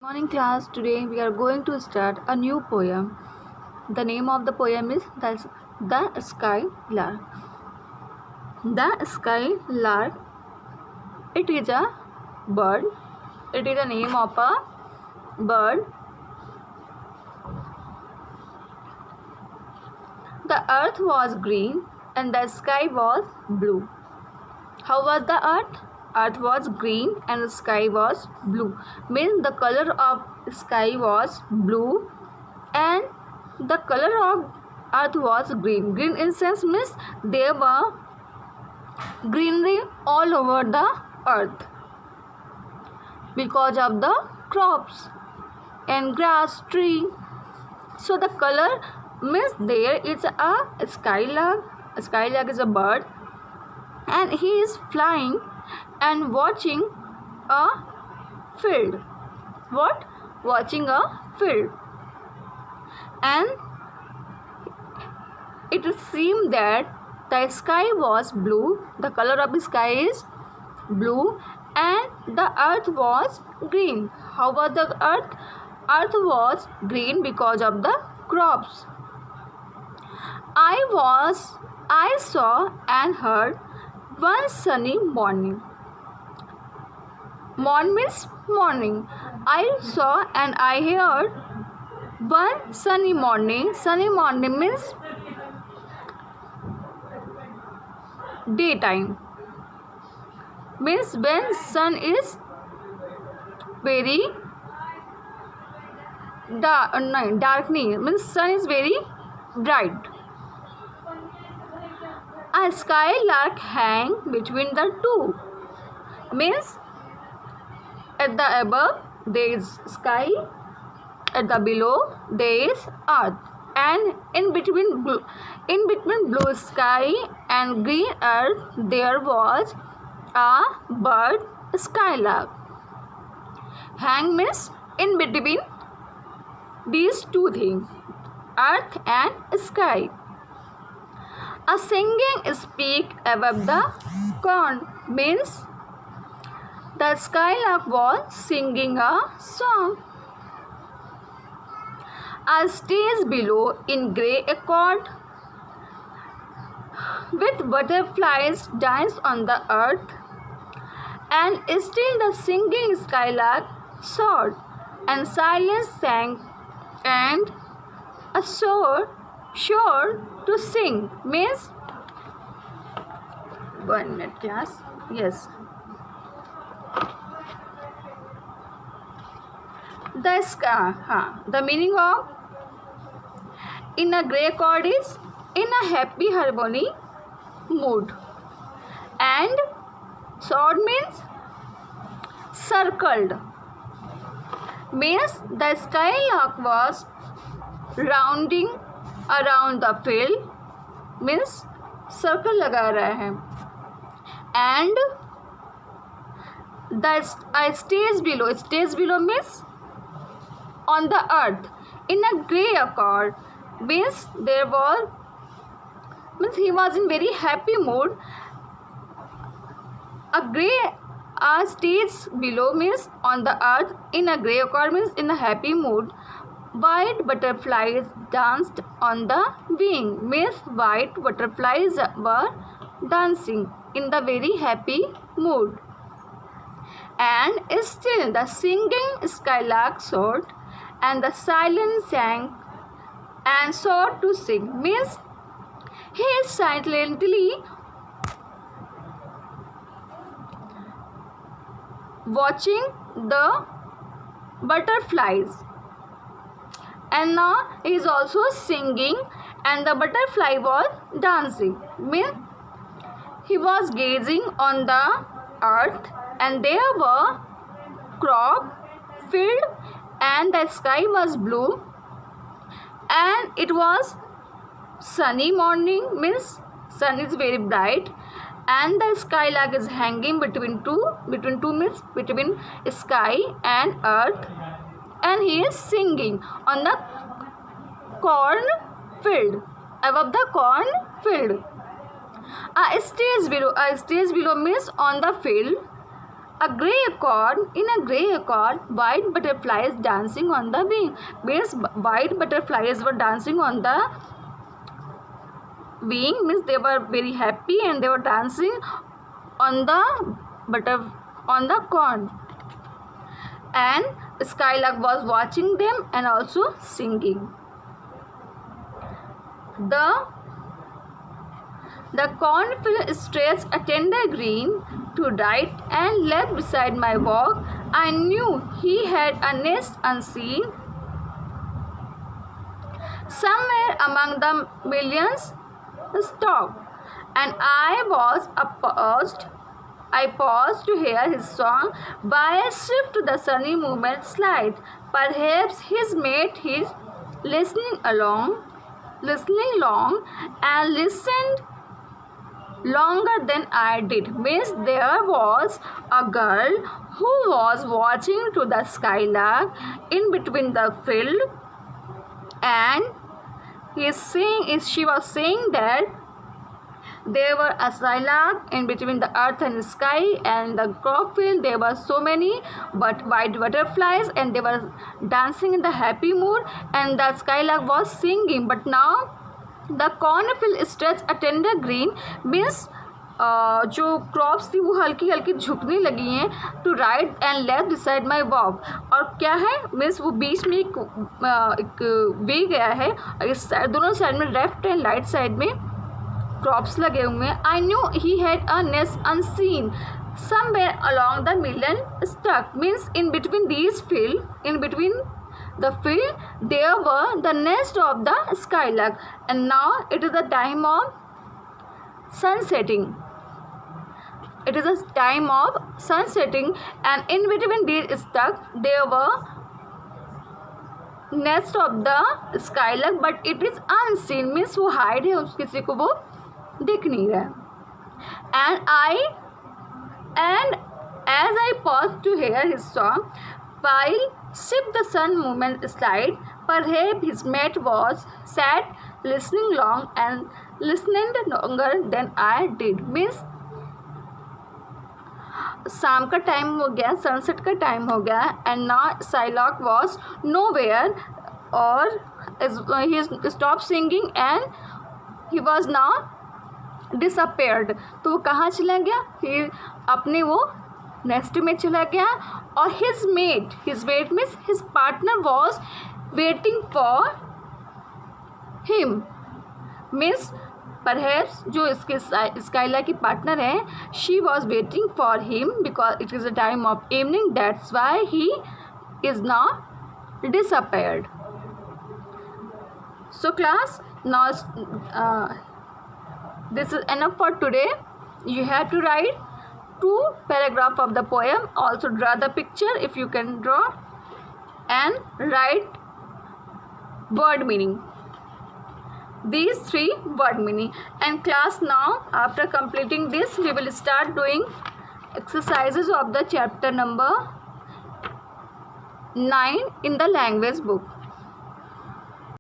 Morning class. Today we are going to start a new poem. The name of the poem is The Sky Lark. The sky lark, it is a bird. It is the name of a bird. The earth was green and the sky was blue. How was the earth? Earth was green and the sky was blue. Means the color of sky was blue and the color of earth was green. Green in sense means there were greenery all over the earth because of the crops and grass, tree. So the color means there is a skylark. A skylark is a bird and he is flying and watching a field. What? Watching a field. And it seemed that the sky was blue. The color of the sky is blue and the earth was green. How was the earth? Earth was green because of the crops. I saw and heard one sunny morning. Morn means morning. I saw and I heard one sunny morning. Sunny morning means daytime. Means when sun is very darkening. Means sun is very bright. A skylark hang between the two. Means at the above there is sky, at the below there is earth, and in between blue sky and green earth there was a bird, skylark. Hang means in between these two things, earth and sky. A singing speak above the corn means the skylark was singing a song. A stage below in grey accord with butterflies dance on the earth, and still the singing skylark soared, and silence sang, and a sure to sing means 1 minute class. Yes. The sky. The meaning of in a grey chord is in a happy harmony mood, and sword means circled. Means the skylark was rounding around the field. Means circle लगा रहा है. And the stage below means on the earth in a grey accord means he was in very happy mood. A stage below means on the earth in a grey accord means in a happy mood. White butterflies danced on the wing means white butterflies were dancing in the very happy mood. And still the singing skylark soared, and the silence sang and sought to sing means he is silently watching the butterflies, and now he is also singing and the butterfly was dancing. Means he was gazing on the earth and there were crop, field, and the sky was blue and it was sunny morning means sun is very bright and the skylark is hanging between two means between sky and earth, and he is singing on the corn field, above the corn field. A stage below means on the field, a gray accord. In a gray accord, white butterflies dancing on the wing. Means white butterflies were dancing on the wing. Means they were very happy and they were dancing on the corn. And Skylark was watching them and also singing. The cornfield stretched a tender green to right and left beside my walk. I knew he had a nest unseen somewhere among the millions stalk, and I paused to hear his song while swift the sunny movement slide. Perhaps his mate is listening long and listened longer than I did. Means there was a girl who was watching to the skylark in between the field, and she was saying that there were a skylark in between the earth and sky, and the crop field there were so many white butterflies, and they were dancing in the happy mood, and the skylark was singing. But now the cornfield stretched a tender green. Means जो crops थी वो हल्की हल्की झुकने लगी हैं to right and left decide my walk. और क्या है, मीन्स वो बीच में एक वे गया है, इस दोनों साइड में लेफ्ट एंड राइट साइड में क्रॉप्स लगे हुए हैं. I knew he had a nest unseen somewhere along the million stuck. Means in between the field there were the nest of the skylark, and now it is the time of sunsetting. It is a time of sunsetting, and in between these stuck there were nest of the skylark, but it is unseen. Means वो hide है, किसी को वो दिख नहीं रहा. And as I paused to hear his song while sip the sun movement slide, perhaps his mate was sat listening longer than I did. Means शाम का टाइम हो गया, सनसेट का टाइम हो गया, and now Shylock was nowhere और he stop singing and he was now disappeared. तो वो कहाँ चला गया, अपने वो नेस्ट में चला गया. और his met means his partner was waiting for him. Means perhaps जो इसके स्काइला की पार्टनर है, she was waiting for him because it is a time of evening, that's why he is not disappeared. So class, now this is enough for today. You have to write 2 paragraphs of the poem. Also draw the picture if you can draw, and write word meaning. These 3 word meaning. And class, now after completing this we will start doing exercises of the chapter number 9 in the language book.